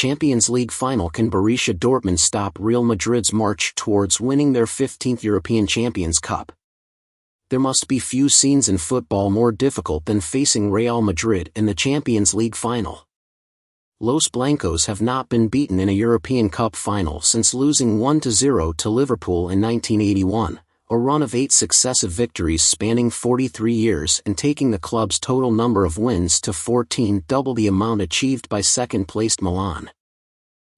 Champions League final. Can Borussia Dortmund stop Real Madrid's march towards winning their 15th European Champions Cup? There must be few scenes in football more difficult than facing Real Madrid in the Champions League final. Los Blancos have not been beaten in a European Cup final since losing 1-0 to Liverpool in 1981, a run of 8 successive victories spanning 43 years and taking the club's total number of wins to 14, double the amount achieved by second-placed Milan.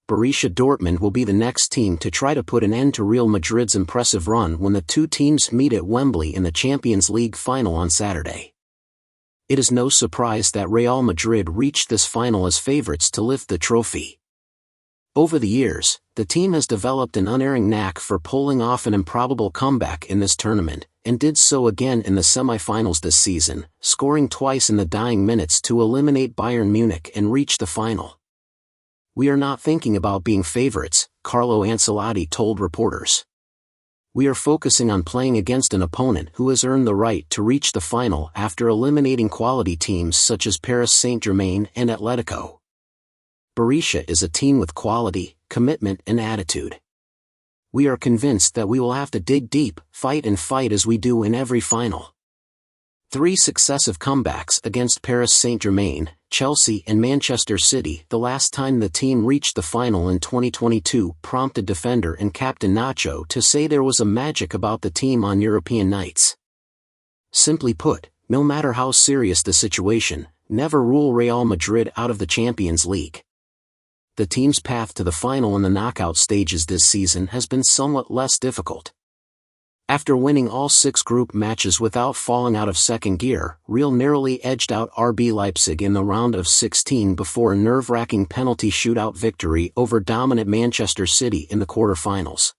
Borussia Dortmund will be the next team to try to put an end to Real Madrid's impressive run when the two teams meet at Wembley in the Champions League final on Saturday. It is no surprise that Real Madrid reached this final as favorites to lift the trophy. Over the years, the team has developed an unerring knack for pulling off an improbable comeback in this tournament, and did so again in the semi-finals this season, scoring twice in the dying minutes to eliminate Bayern Munich and reach the final. "We are not thinking about being favorites," Carlo Ancelotti told reporters. "We are focusing on playing against an opponent who has earned the right to reach the final after eliminating quality teams such as Paris Saint-Germain and Atletico. Borussia is a team with quality, commitment and attitude. We are convinced that we will have to dig deep, fight as we do in every final." 3 successive comebacks against Paris Saint-Germain, Chelsea and Manchester City, the last time the team reached the final in 2022, prompted defender and captain Nacho to say there was a magic about the team on European nights. Simply put, no matter how serious the situation, never rule Real Madrid out of the Champions League. The team's path to the final in the knockout stages this season has been somewhat less difficult. After winning all 6 group matches without falling out of second gear, Real narrowly edged out RB Leipzig in the round of 16 before a nerve-wracking penalty shootout victory over dominant Manchester City in the quarter-finals.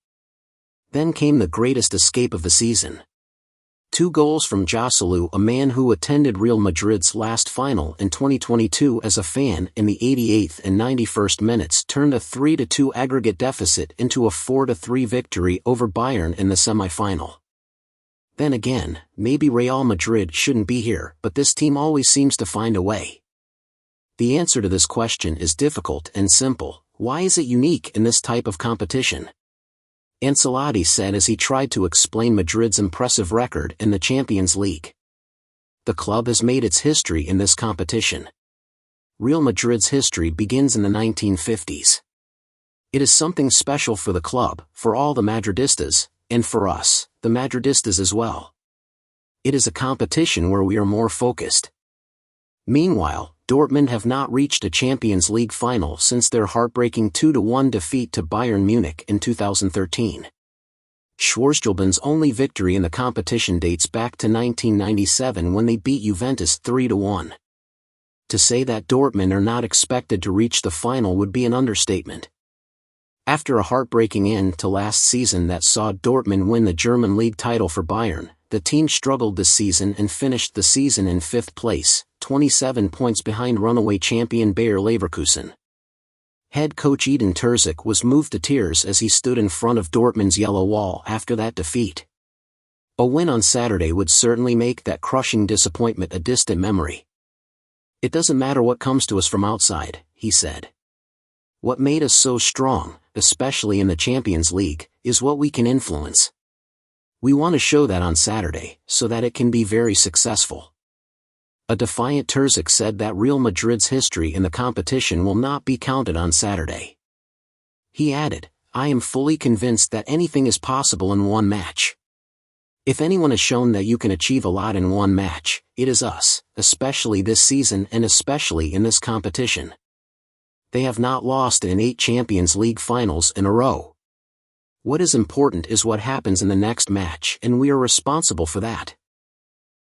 Then came the greatest escape of the season. 2 goals from Joselu, a man who attended Real Madrid's last final in 2022 as a fan, in the 88th and 91st minutes turned a 3-2 aggregate deficit into a 4-3 victory over Bayern in the semi-final. Then again, maybe Real Madrid shouldn't be here, but this team always seems to find a way. The answer to this question is difficult and simple. Why is it unique in this type of competition? Ancelotti said as he tried to explain Madrid's impressive record in the Champions League. The club has made its history in this competition. Real Madrid's history begins in the 1950s. It is something special for the club, for all the Madridistas, and for us, the Madridistas as well. It is a competition where we are more focused. Meanwhile, Dortmund have not reached a Champions League final since their heartbreaking 2-1 defeat to Bayern Munich in 2013. Schwarzgelben's only victory in the competition dates back to 1997 when they beat Juventus 3-1. To say that Dortmund are not expected to reach the final would be an understatement. After a heartbreaking end to last season that saw Dortmund win the German league title for Bayern, the team struggled this season and finished the season in 5th place, 27 points behind runaway champion Bayer Leverkusen. Head coach Edin Terzic was moved to tears as he stood in front of Dortmund's yellow wall after that defeat. A win on Saturday would certainly make that crushing disappointment a distant memory. "It doesn't matter what comes to us from outside," he said. "What made us so strong, especially in the Champions League, is what we can influence. We want to show that on Saturday, so that it can be very successful." A defiant Terzic said that Real Madrid's history in the competition will not be counted on Saturday. He added, "I am fully convinced that anything is possible in one match. If anyone has shown that you can achieve a lot in one match, it is us, especially this season and especially in this competition. They have not lost in 8 Champions League finals in a row. What is important is what happens in the next match, and we are responsible for that."